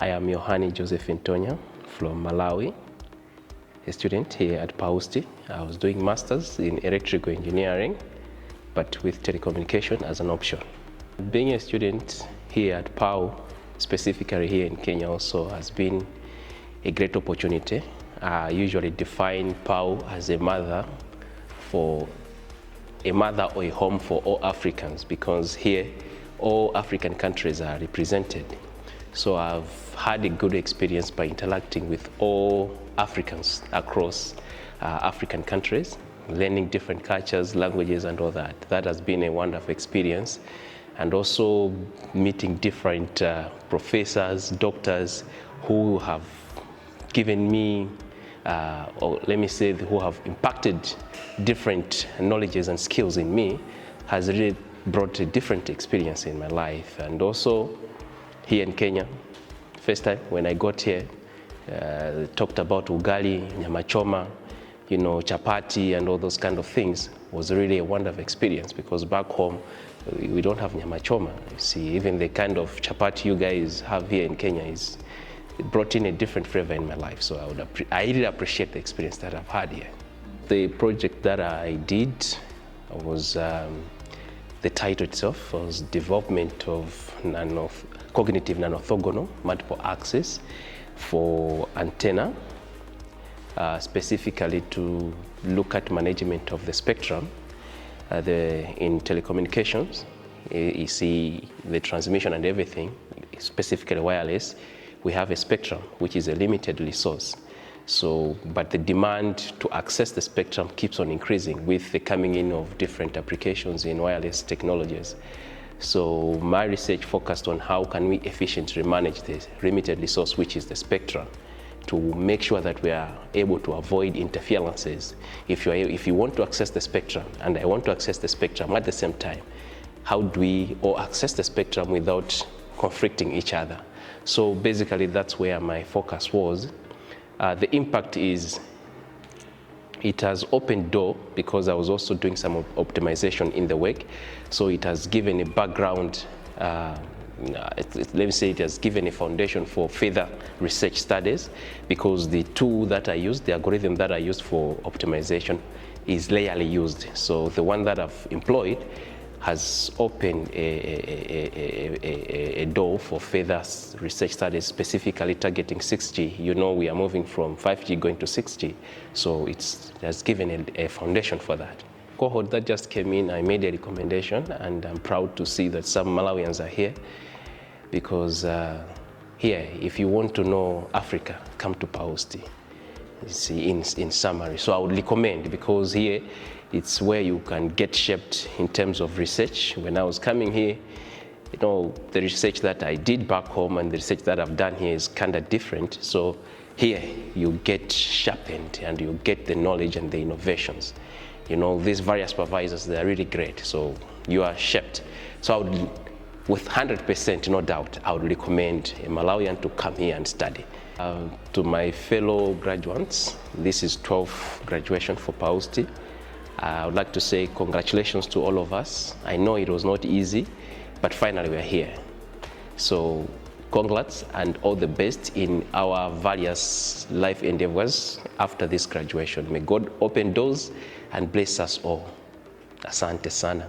I am Yohane Joseph from Malawi, a student here at PAUSTI. I was doing masters in electrical engineering, but with telecommunication as an option. Being a student here at PAU, specifically here in Kenya also, has been a great opportunity. I usually define PAU as a mother or a home for all Africans, because here all African countries are represented. So I've had a good experience by interacting with all Africans across African countries, learning different cultures, languages and all that. That has been a wonderful experience. And also meeting different professors, doctors who have given me, or let me say, who have impacted different knowledges and skills in me, has really brought a different experience in my life. And also here in Kenya, first time when I got here, talked about ugali, Nyama Choma, chapati and all those kind of things, was really a wonderful experience, because back home we don't have Nyama Choma. You see, even the kind of chapati you guys have here in Kenya it brought in a different flavor in my life. So I really appreciate the experience that I've had here. The project that I did was, the title itself was Development of Cognitive Non-Orthogonal Multiple Access for Antenna, specifically to look at management of the spectrum in telecommunications. You see the transmission and everything, specifically wireless. We have a spectrum which is a limited resource. So, but the demand to access the spectrum keeps on increasing with the coming in of different applications in wireless technologies. So my research focused on how can we efficiently manage this limited resource, which is the spectrum, to make sure that we are able to avoid interferences. If you want to access the spectrum and I want to access the spectrum at the same time, how do we all access the spectrum without conflicting each other? So basically that's where my focus was. The impact is, it has opened door, because I was also doing some optimization in the work. So it has given a background, let me say it has given a foundation for further research studies, because the tool that I used, the algorithm that I used for optimization is rarely used. So the one that I've employed has opened a door for further research studies, specifically targeting 6G. We are moving from 5G going to 6G, so it has given a foundation for that. Cohort that just came in, I made a recommendation, and I'm proud to see that some Malawians are here, because here, if you want to know Africa, come to PAUSTI. See, in summary. So I would recommend, because here it's where you can get shaped in terms of research. When I was coming here, the research that I did back home and the research that I've done here is kind of different. So here you get sharpened and you get the knowledge and the innovations. These various supervisors, they are really great. So you are shaped. So I would, with 100% no doubt, I would recommend a Malawian to come here and study. To my fellow graduates, this is 12th graduation for PAUSTI. I would like to say congratulations to all of us. I know it was not easy, but finally we're here. So congrats and all the best in our various life endeavors after this graduation. May God open doors and bless us all. Asante sana.